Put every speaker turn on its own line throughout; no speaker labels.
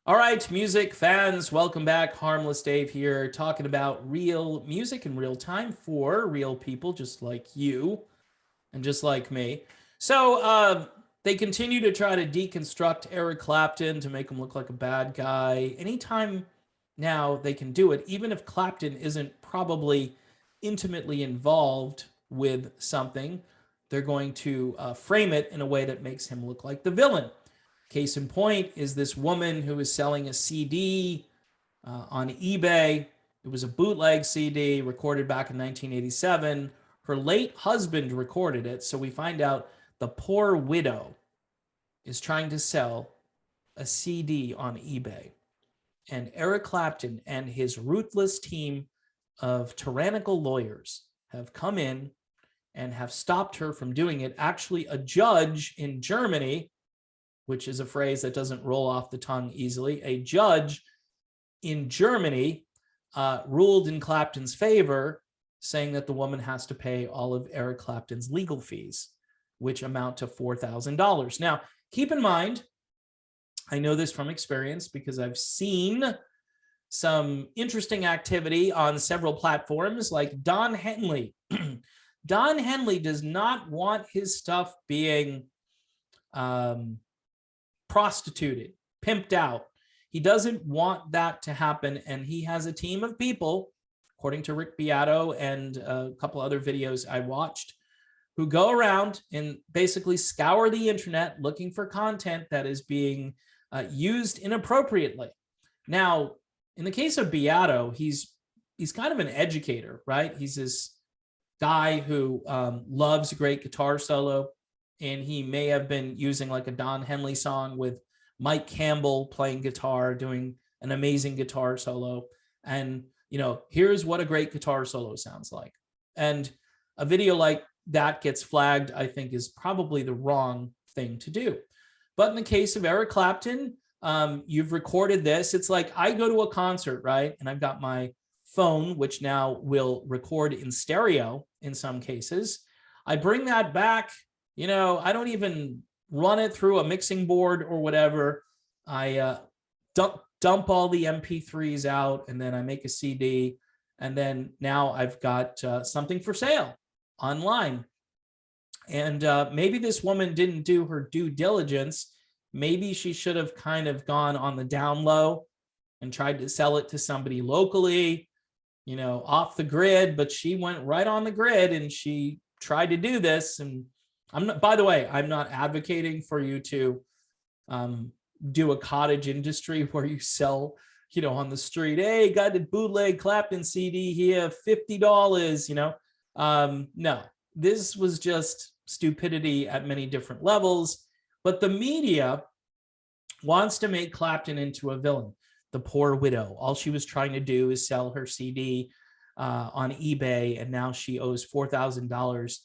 All right, music fans, welcome back. Harmless Dave here, talking about real music in real time for real people just like you and just like me. So they continue to try to deconstruct Eric Clapton to make him look like a bad guy. Anytime now they can do it, even if Clapton isn't probably intimately involved with something, they're going to frame it in a way that makes him look like the villain. Case in point is this woman who is selling a CD on eBay. It was a bootleg CD recorded back in 1987. Her late husband recorded it, so we find out the poor widow is trying to sell a CD on eBay. And Eric Clapton and his ruthless team of tyrannical lawyers have come in and have stopped her from doing it. Actually, a judge in Germany, which is a phrase that doesn't roll off the tongue easily, a judge in Germany ruled in Clapton's favor, saying that the woman has to pay all of Eric Clapton's legal fees, which amount to $4,000. Now, keep in mind, I know this from experience because I've seen some interesting activity on several platforms like Don Henley. Don Henley does not want his stuff being prostituted, pimped out. He doesn't want that to happen, and he has a team of people, according to Rick Beato and a couple other videos I watched, who go around and basically scour the internet looking for content that is being used inappropriately. Now, in the case of Beato, he's kind of an educator, right? He's this guy who loves a great guitar solo, and he may have been using like a Don Henley song with Mike Campbell playing guitar, doing an amazing guitar solo. And, you know, here's what a great guitar solo sounds like. And a video like that gets flagged, I think, is probably the wrong thing to do. But in the case of Eric Clapton, you've recorded this. It's like I go to a concert, right? And I've got my phone, which now will record in stereo in some cases. I bring that back. You know, I don't even run it through a mixing board or whatever. I dump all the MP3s out, and then I make a CD. And then now I've got something for sale online. And maybe this woman didn't do her due diligence. Maybe she should have kind of gone on the down low and tried to sell it to somebody locally, you know, off the grid. But she went right on the grid and she tried to do this. And I'm not, by the way, I'm not advocating for you to do a cottage industry where you sell, you know, on the street, hey, got a bootleg Clapton CD here, $50, you know. No, this was just stupidity at many different levels. But the media wants to make Clapton into a villain. The poor widow. All she was trying to do is sell her CD on eBay, and now she owes $4,000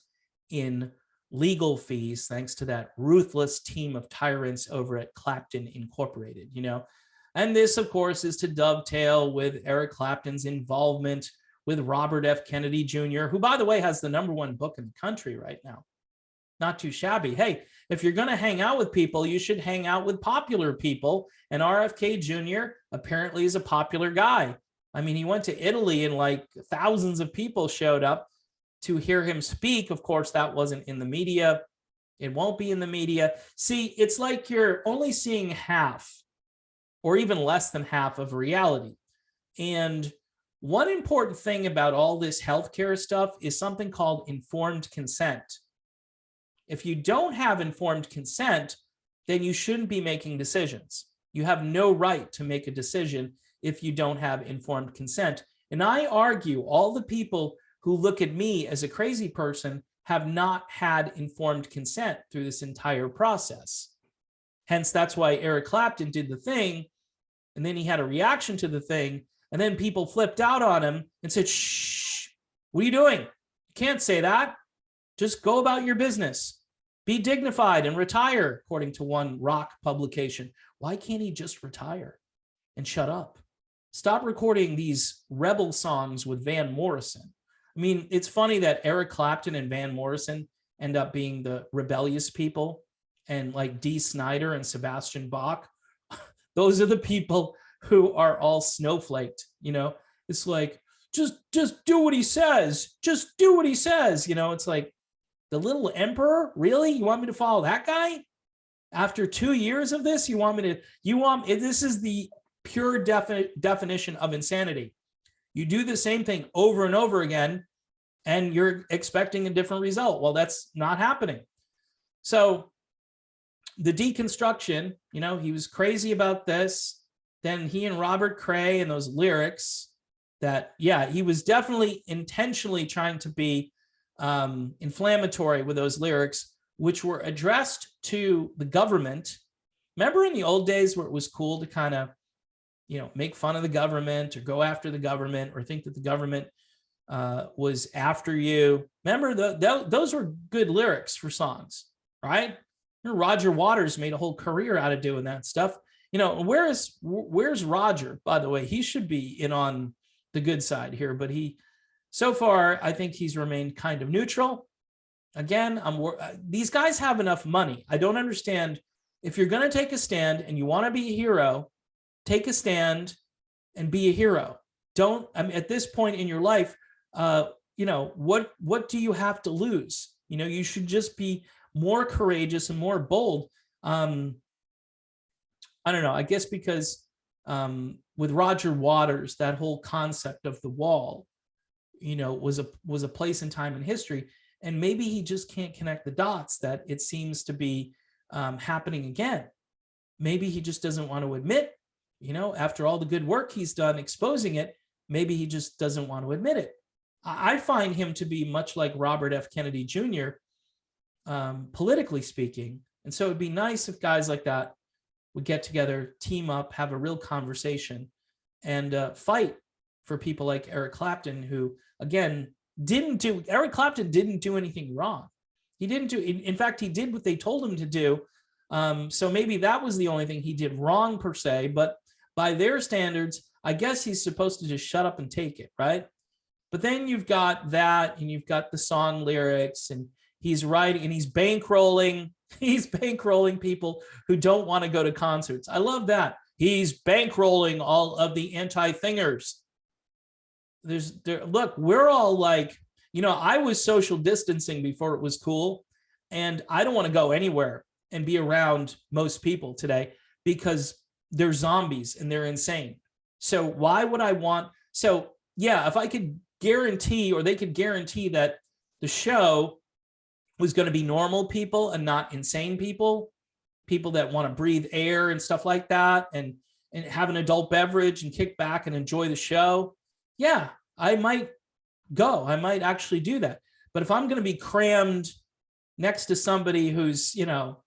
in legal fees thanks to that ruthless team of tyrants over at Clapton Incorporated, you know. And this, of course, is to dovetail with Eric Clapton's involvement with Robert F. Kennedy Jr., who, by the way, has the #1 book in the country right now. Not too shabby. Hey, if you're going to hang out with people, you should hang out with popular people. And RFK Jr. apparently is a popular guy. I mean, he went to Italy and like thousands of people showed up to hear him speak. Of course, that wasn't in the media. It won't be in the media. See, it's like you're only seeing half or even less than half of reality. And one important thing about all this healthcare stuff is something called informed consent. If you don't have informed consent, then you shouldn't be making decisions. You have no right to make a decision if you don't have informed consent. And I argue all the people who look at me as a crazy person have not had informed consent through this entire process. Hence, that's why Eric Clapton did the thing, and then he had a reaction to the thing, and then people flipped out on him and said, shh, what are you doing? You can't say that. Just go about your business. Be dignified and retire, according to one rock publication. Why can't he just retire and shut up? Stop recording these rebel songs with Van Morrison. I mean, it's funny that Eric Clapton and Van Morrison end up being the rebellious people, and like Dee Snider and Sebastian Bach, those are the people who are all snowflaked. You know, it's like, just do what he says. Just do what he says. You know, it's like, the little emperor, really? You want me to follow that guy? After 2 years of this, this is the pure definition of insanity. You do the same thing over and over again, and you're expecting a different result. Well, that's not happening. So the deconstruction, you know, he was crazy about this. Then he and Robert Cray and those lyrics that, yeah, he was definitely intentionally trying to be inflammatory with those lyrics, which were addressed to the government. Remember in the old days where it was cool to kind of, you know, make fun of the government or go after the government or think that the government was after you? Remember, those were good lyrics for songs, right? Roger Waters made a whole career out of doing that stuff. You know, where's Roger, by the way? He should be in on the good side here, but so far, I think he's remained kind of neutral. Again, these guys have enough money. I don't understand. If you're going to take a stand and you want to be a hero, take a stand and be a hero. At this point in your life, you know, what do you have to lose? You know, you should just be more courageous and more bold. I don't know. I guess because with Roger Waters, that whole concept of the wall, you know, was a place in time in history, and maybe he just can't connect the dots that it seems to be happening again. Maybe he just doesn't want to admit, you know, after all the good work he's done exposing it, maybe he just doesn't want to admit it. I find him to be much like Robert F. Kennedy Jr., politically speaking. And so it'd be nice if guys like that would get together, team up, have a real conversation, and fight for people like Eric Clapton, who, again, Eric Clapton didn't do anything wrong. He didn't do, in fact, he did what they told him to do. So maybe that was the only thing he did wrong per se, but by their standards, I guess he's supposed to just shut up and take it, right? But then you've got that, and you've got the song lyrics, and he's writing, and he's bankrolling people who don't want to go to concerts. I love that. He's bankrolling all of the anti-thingers. Look, we're all like, you know, I was social distancing before it was cool, and I don't want to go anywhere and be around most people today because they're zombies and they're insane. So why would I want? So yeah, if I could guarantee, or they could guarantee, that the show was going to be normal people and not insane people that want to breathe air and stuff like that, and have an adult beverage and kick back and enjoy the show, yeah, I might go. I might actually do that. But if I'm going to be crammed next to somebody who's, you know,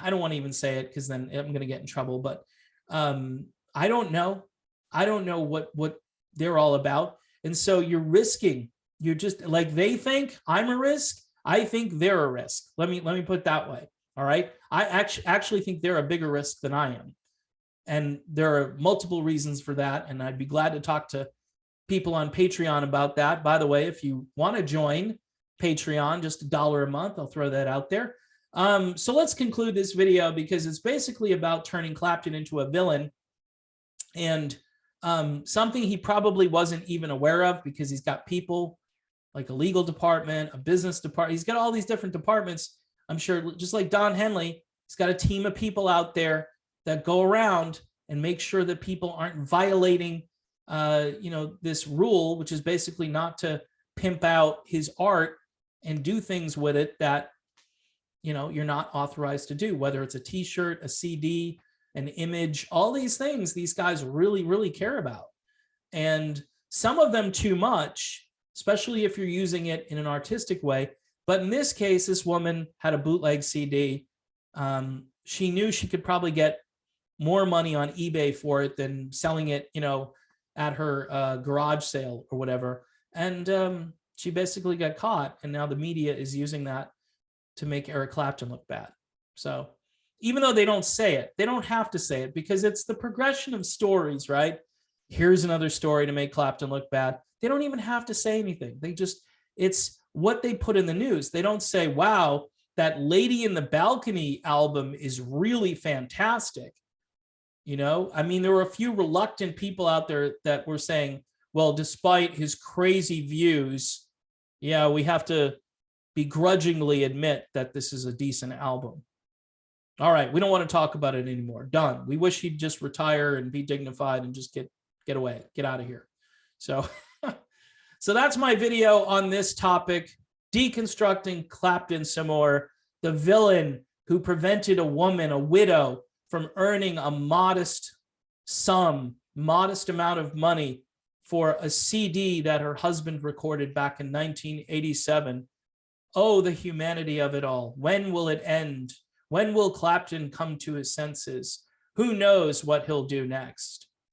I don't want to even say it because then I'm going to get in trouble, but I don't know. I don't know what they're all about. And so you're just like, they think I'm a risk. I think they're a risk. Let me put it that way. All right. I actually think they're a bigger risk than I am. And there are multiple reasons for that. And I'd be glad to talk to people on Patreon about that. By the way, if you want to join Patreon, just $1 a month, I'll throw that out there. So let's conclude this video, because it's basically about turning Clapton into a villain, and something he probably wasn't even aware of, because he's got people like a legal department, a business department. He's got all these different departments. I'm sure, just like Don Henley, he's got a team of people out there that go around and make sure that people aren't violating, you know, this rule, which is basically not to pimp out his art and do things with it that, you know, you're not authorized to do, whether it's a t-shirt, a CD, an image, all these things these guys really, really care about. And some of them too much, especially if you're using it in an artistic way. But in this case, this woman had a bootleg CD. She knew she could probably get more money on eBay for it than selling it, you know, at her garage sale or whatever. And she basically got caught. And now the media is using that to make Eric Clapton look bad. So even though they don't say it, they don't have to say it, because it's the progression of stories, right? Here's another story to make Clapton look bad. They don't even have to say anything. It's what they put in the news. They don't say, wow, that Lady in the Balcony album is really fantastic. You know, I mean, there were a few reluctant people out there that were saying, well, despite his crazy views, yeah, we have to begrudgingly admit that this is a decent album. All right, we don't want to talk about it anymore. Done. We wish he'd just retire and be dignified and just get away, get out of here. So, so that's my video on this topic, deconstructing Clapton some more, the villain who prevented a woman, a widow, from earning a modest amount of money for a CD that her husband recorded back in 1987. Oh, the humanity of it all. When will it end? When will Clapton come to his senses? Who knows what he'll do next?